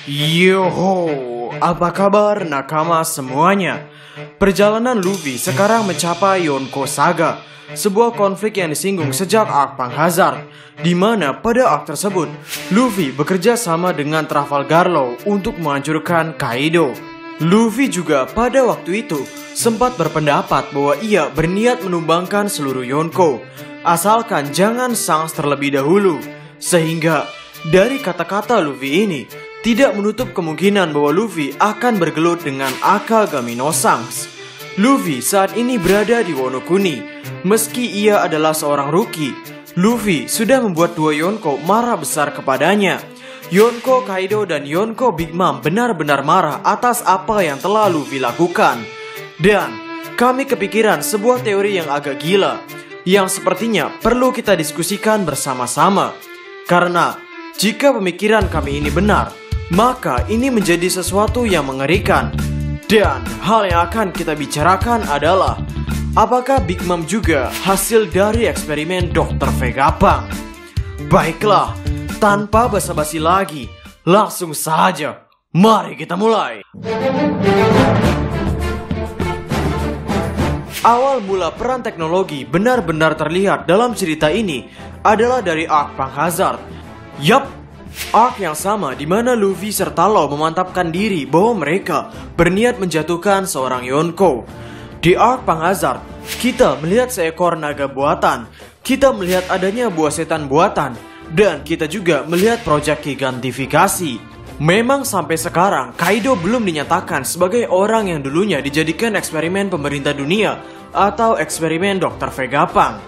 Yoho, apa kabar nakama semuanya? Perjalanan Luffy sekarang mencapai Yonko Saga, sebuah konflik yang disinggung sejak arc Punk Hazard, di mana pada arc tersebut Luffy bekerja sama dengan Trafalgar Law untuk menghancurkan Kaido. Luffy juga pada waktu itu sempat berpendapat bahwa ia berniat menumbangkan seluruh Yonko, asalkan jangan Shanks terlebih dahulu. Sehingga dari kata-kata Luffy ini tidak menutup kemungkinan bahwa Luffy akan bergelut dengan Akagami no Shanks. Luffy saat ini berada di Wano Kuni. Meski ia adalah seorang rookie, Luffy sudah membuat dua Yonko marah besar kepadanya. Yonko Kaido dan Yonko Big Mom benar-benar marah atas apa yang telah Luffy lakukan. Dan kami kepikiran sebuah teori yang agak gila, yang sepertinya perlu kita diskusikan bersama-sama. Karena jika pemikiran kami ini benar, maka ini menjadi sesuatu yang mengerikan. Dan hal yang akan kita bicarakan adalah, apakah Big Mom juga hasil dari eksperimen Dr. Vegapunk? Baiklah, tanpa basa-basi lagi, langsung saja, mari kita mulai. Awal mula peran teknologi benar-benar terlihat dalam cerita ini adalah dari arc Punk Hazard. Yup, arc yang sama di mana Luffy serta Law memantapkan diri bahwa mereka berniat menjatuhkan seorang Yonko. Di arc Punk Hazard, kita melihat seekor naga buatan, kita melihat adanya buah setan buatan, dan kita juga melihat proyek gigantifikasi. Memang sampai sekarang Kaido belum dinyatakan sebagai orang yang dulunya dijadikan eksperimen pemerintah dunia atau eksperimen Dr. Vegapunk.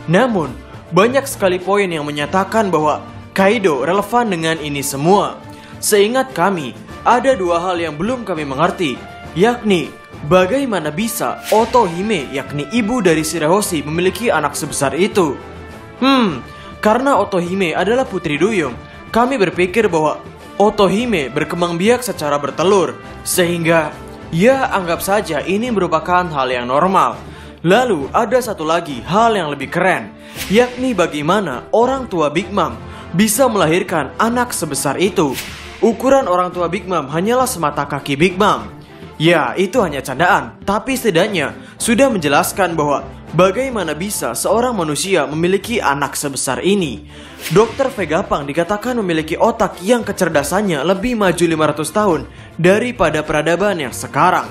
Namun, banyak sekali poin yang menyatakan bahwa Kaido relevan dengan ini semua. Seingat kami, ada dua hal yang belum kami mengerti, yakni bagaimana bisa Otohime, yakni ibu dari Shirahoshi, memiliki anak sebesar itu. Karena Otohime adalah putri duyung, kami berpikir bahwa Otohime berkembang biak secara bertelur, sehingga ya anggap saja ini merupakan hal yang normal. Lalu ada satu lagi hal yang lebih keren, yakni bagaimana orang tua Big Mom bisa melahirkan anak sebesar itu. Ukuran orang tua Big Mom hanyalah semata kaki Big Mom. Ya, itu hanya candaan, tapi setidaknya sudah menjelaskan bahwa bagaimana bisa seorang manusia memiliki anak sebesar ini. Dr. Vegapunk dikatakan memiliki otak yang kecerdasannya lebih maju 500 tahun daripada peradaban yang sekarang.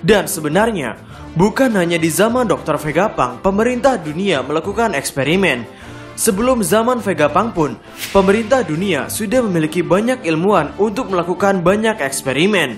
Dan sebenarnya, bukan hanya di zaman Dr. Vegapunk pemerintah dunia melakukan eksperimen. Sebelum zaman Vegapunk pun, pemerintah dunia sudah memiliki banyak ilmuwan untuk melakukan banyak eksperimen.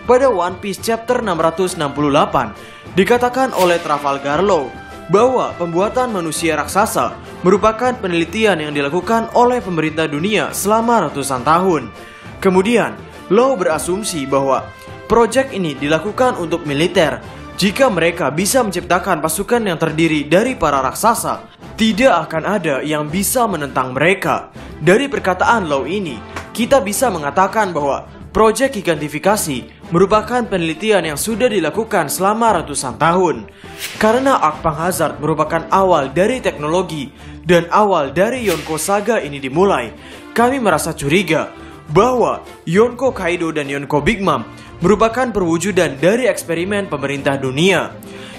Pada One Piece chapter 668, dikatakan oleh Trafalgar Law bahwa pembuatan manusia raksasa merupakan penelitian yang dilakukan oleh pemerintah dunia selama ratusan tahun. Kemudian, Law berasumsi bahwa proyek ini dilakukan untuk militer. Jika mereka bisa menciptakan pasukan yang terdiri dari para raksasa, tidak akan ada yang bisa menentang mereka. Dari perkataan Law ini, kita bisa mengatakan bahwa proyek gigantifikasi merupakan penelitian yang sudah dilakukan selama ratusan tahun. Karena arc Punk Hazard merupakan awal dari teknologi dan awal dari Yonko Saga ini dimulai, kami merasa curiga bahwa Yonko Kaido dan Yonko Big Mom merupakan perwujudan dari eksperimen pemerintah dunia.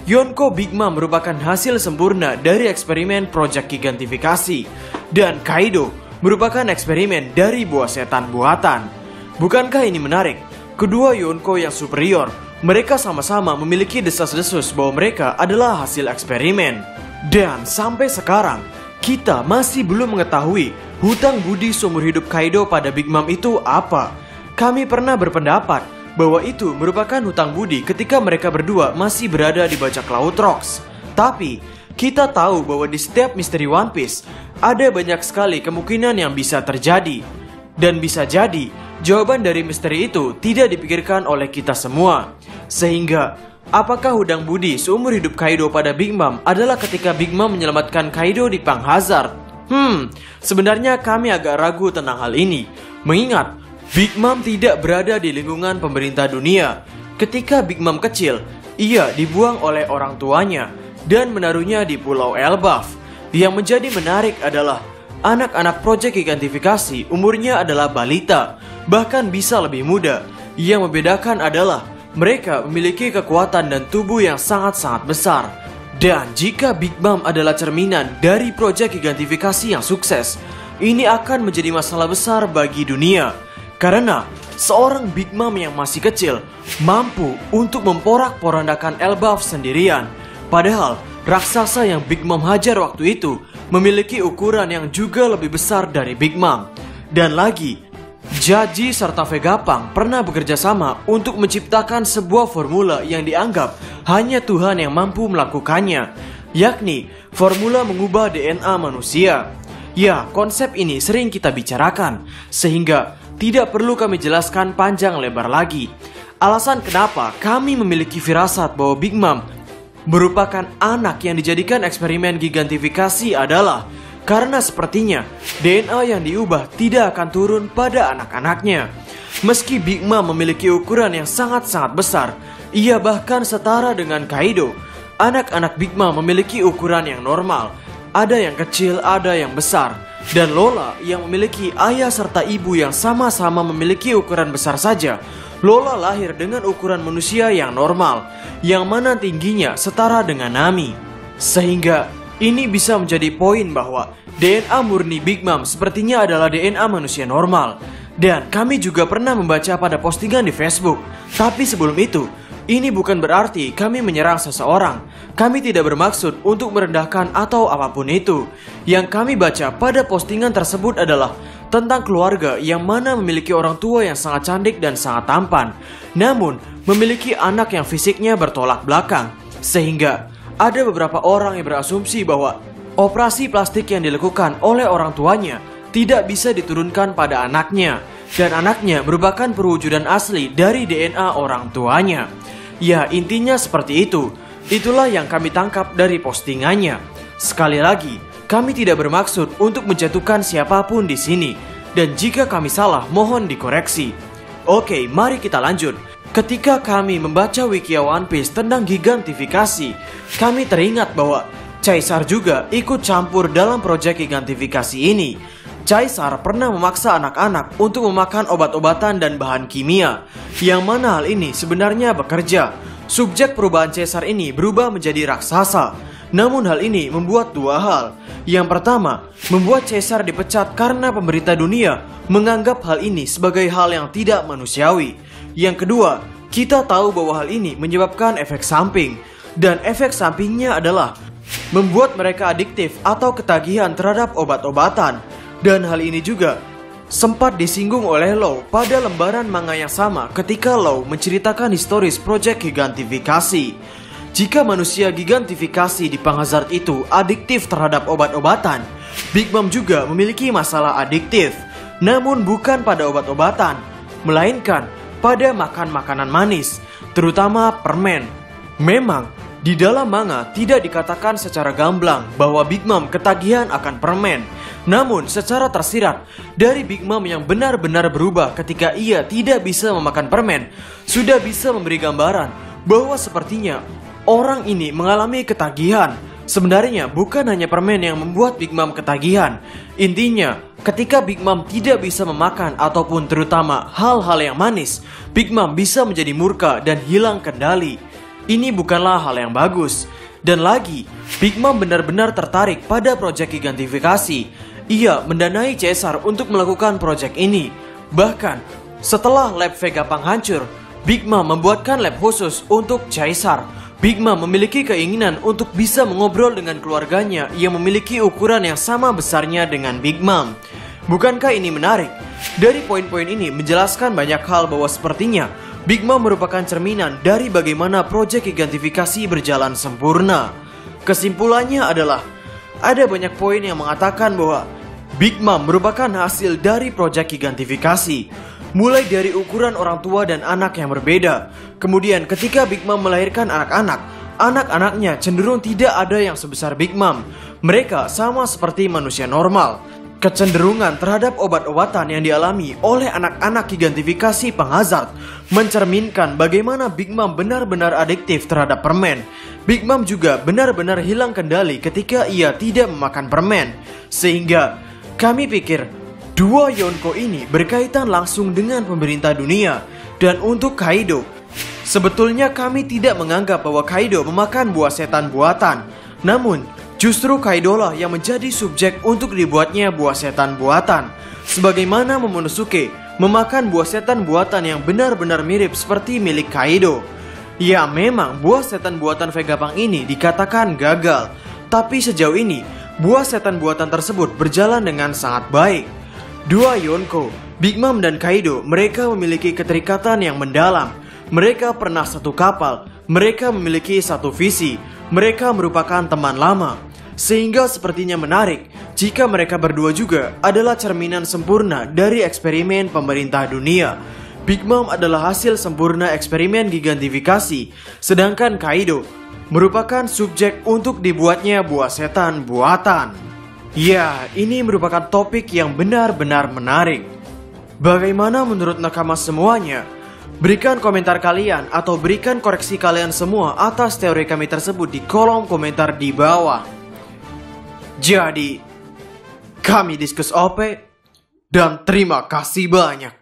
Yonko Big Mom merupakan hasil sempurna dari eksperimen proyek gigantifikasi, dan Kaido merupakan eksperimen dari buah setan buatan. Bukankah ini menarik? Kedua Yonko yang superior, mereka sama-sama memiliki desas-desus bahwa mereka adalah hasil eksperimen. Dan sampai sekarang, kita masih belum mengetahui hutang budi seumur hidup Kaido pada Big Mom itu apa. Kami pernah berpendapat bahwa itu merupakan hutang budi ketika mereka berdua masih berada di bajak laut Rocks. Tapi, kita tahu bahwa di setiap misteri One Piece, ada banyak sekali kemungkinan yang bisa terjadi. Dan bisa jadi, jawaban dari misteri itu tidak dipikirkan oleh kita semua. Sehingga, apakah hutang budi seumur hidup Kaido pada Big Mom adalah ketika Big Mom menyelamatkan Kaido di Punk Hazard? Sebenarnya kami agak ragu tentang hal ini. Mengingat, Big Mom tidak berada di lingkungan pemerintah dunia. Ketika Big Mom kecil, ia dibuang oleh orang tuanya dan menaruhnya di Pulau Elbaf. Yang menjadi menarik adalah anak-anak proyek identifikasi umurnya adalah balita, bahkan bisa lebih muda. Yang membedakan adalah mereka memiliki kekuatan dan tubuh yang sangat-sangat besar. Dan jika Big Mom adalah cerminan dari proyek identifikasi yang sukses, ini akan menjadi masalah besar bagi dunia. Karena seorang Big Mom yang masih kecil mampu untuk memporak-porandakan Elbaf sendirian. Padahal raksasa yang Big Mom hajar waktu itu memiliki ukuran yang juga lebih besar dari Big Mom. Dan lagi, Jaji serta Vegapunk pernah bekerja sama untuk menciptakan sebuah formula yang dianggap hanya Tuhan yang mampu melakukannya, yakni formula mengubah DNA manusia. Ya, konsep ini sering kita bicarakan, sehingga tidak perlu kami jelaskan panjang lebar lagi. Alasan kenapa kami memiliki firasat bahwa Big Mom merupakan anak yang dijadikan eksperimen gigantifikasi adalah karena sepertinya DNA yang diubah tidak akan turun pada anak-anaknya. Meski Big Mom memiliki ukuran yang sangat-sangat besar, ia bahkan setara dengan Kaido, anak-anak Big Mom memiliki ukuran yang normal. Ada yang kecil, ada yang besar. Dan Lola yang memiliki ayah serta ibu yang sama-sama memiliki ukuran besar saja, Lola lahir dengan ukuran manusia yang normal, yang mana tingginya setara dengan Nami. Sehingga ini bisa menjadi poin bahwa DNA murni Big Mom sepertinya adalah DNA manusia normal. Dan kami juga pernah membaca pada postingan di Facebook. Tapi sebelum itu, ini bukan berarti kami menyerang seseorang. Kami tidak bermaksud untuk merendahkan atau apapun itu. Yang kami baca pada postingan tersebut adalah tentang keluarga yang mana memiliki orang tua yang sangat cantik dan sangat tampan, namun memiliki anak yang fisiknya bertolak belakang. Sehingga ada beberapa orang yang berasumsi bahwa operasi plastik yang dilakukan oleh orang tuanya tidak bisa diturunkan pada anaknya, dan anaknya merupakan perwujudan asli dari DNA orang tuanya. Ya, intinya seperti itu. Itulah yang kami tangkap dari postingannya. Sekali lagi, kami tidak bermaksud untuk menjatuhkan siapapun di sini, dan jika kami salah, mohon dikoreksi. Oke, mari kita lanjut. Ketika kami membaca Wikia One Piece tentang gigantifikasi, kami teringat bahwa Caesar juga ikut campur dalam proyek gigantifikasi ini. Caesar pernah memaksa anak-anak untuk memakan obat-obatan dan bahan kimia, yang mana hal ini sebenarnya bekerja. Subjek perubahan Caesar ini berubah menjadi raksasa. Namun hal ini membuat dua hal. Yang pertama, membuat Caesar dipecat karena pemerintah dunia menganggap hal ini sebagai hal yang tidak manusiawi. Yang kedua, kita tahu bahwa hal ini menyebabkan efek samping. Dan efek sampingnya adalah membuat mereka adiktif atau ketagihan terhadap obat-obatan. Dan hal ini juga sempat disinggung oleh Law pada lembaran manga yang sama ketika Law menceritakan historis proyek gigantifikasi. Jika manusia gigantifikasi di Panghazard itu adiktif terhadap obat-obatan, Big Mom juga memiliki masalah adiktif. Namun bukan pada obat-obatan, melainkan pada makan makanan manis, terutama permen. Memang, di dalam manga tidak dikatakan secara gamblang bahwa Big Mom ketagihan akan permen. Namun secara tersirat dari Big Mom yang benar-benar berubah ketika ia tidak bisa memakan permen, sudah bisa memberi gambaran bahwa sepertinya orang ini mengalami ketagihan. Sebenarnya bukan hanya permen yang membuat Big Mom ketagihan. Intinya, ketika Big Mom tidak bisa memakan ataupun terutama hal-hal yang manis, Big Mom bisa menjadi murka dan hilang kendali. Ini bukanlah hal yang bagus. Dan lagi, Big Mom benar-benar tertarik pada proyek gigantifikasi. Ia mendanai Caesar untuk melakukan proyek ini. Bahkan, setelah lab Vegapunk hancur, Big Mom membuatkan lab khusus untuk Caesar. Big Mom memiliki keinginan untuk bisa mengobrol dengan keluarganya yang memiliki ukuran yang sama besarnya dengan Big Mom. Bukankah ini menarik? Dari poin-poin ini menjelaskan banyak hal bahwa sepertinya Big Mom merupakan cerminan dari bagaimana proyek gigantifikasi berjalan sempurna. Kesimpulannya adalah, ada banyak poin yang mengatakan bahwa Big Mom merupakan hasil dari proyek gigantifikasi. Mulai dari ukuran orang tua dan anak yang berbeda. Kemudian ketika Big Mom melahirkan anak-anak, anak-anaknya cenderung tidak ada yang sebesar Big Mom. Mereka sama seperti manusia normal. Kecenderungan terhadap obat-obatan yang dialami oleh anak-anak gigantifikasi Panghazard mencerminkan bagaimana Big Mom benar-benar adiktif terhadap permen. Big Mom juga benar-benar hilang kendali ketika ia tidak memakan permen. Sehingga Kami pikir dua Yonko ini berkaitan langsung dengan pemerintah dunia. Dan untuk Kaido, sebetulnya kami tidak menganggap bahwa Kaido memakan buah setan buatan. Namun, justru Kaido lah yang menjadi subjek untuk dibuatnya buah setan buatan. Sebagaimana Momonosuke memakan buah setan buatan yang benar-benar mirip seperti milik Kaido. Ya memang buah setan buatan Vegapunk ini dikatakan gagal. Tapi sejauh ini, buah setan buatan tersebut berjalan dengan sangat baik. Dua Yonko, Big Mom dan Kaido, mereka memiliki keterikatan yang mendalam. Mereka pernah satu kapal, mereka memiliki satu visi, mereka merupakan teman lama. Sehingga sepertinya menarik jika mereka berdua juga adalah cerminan sempurna dari eksperimen pemerintah dunia. Big Mom adalah hasil sempurna eksperimen gigantifikasi, sedangkan Kaido merupakan subjek untuk dibuatnya buah setan buatan. Ya, ini merupakan topik yang benar-benar menarik. Bagaimana menurut nakama semuanya? Berikan komentar kalian atau berikan koreksi kalian semua atas teori kami tersebut di kolom komentar di bawah. Jadi, kami Diskus OP dan terima kasih banyak.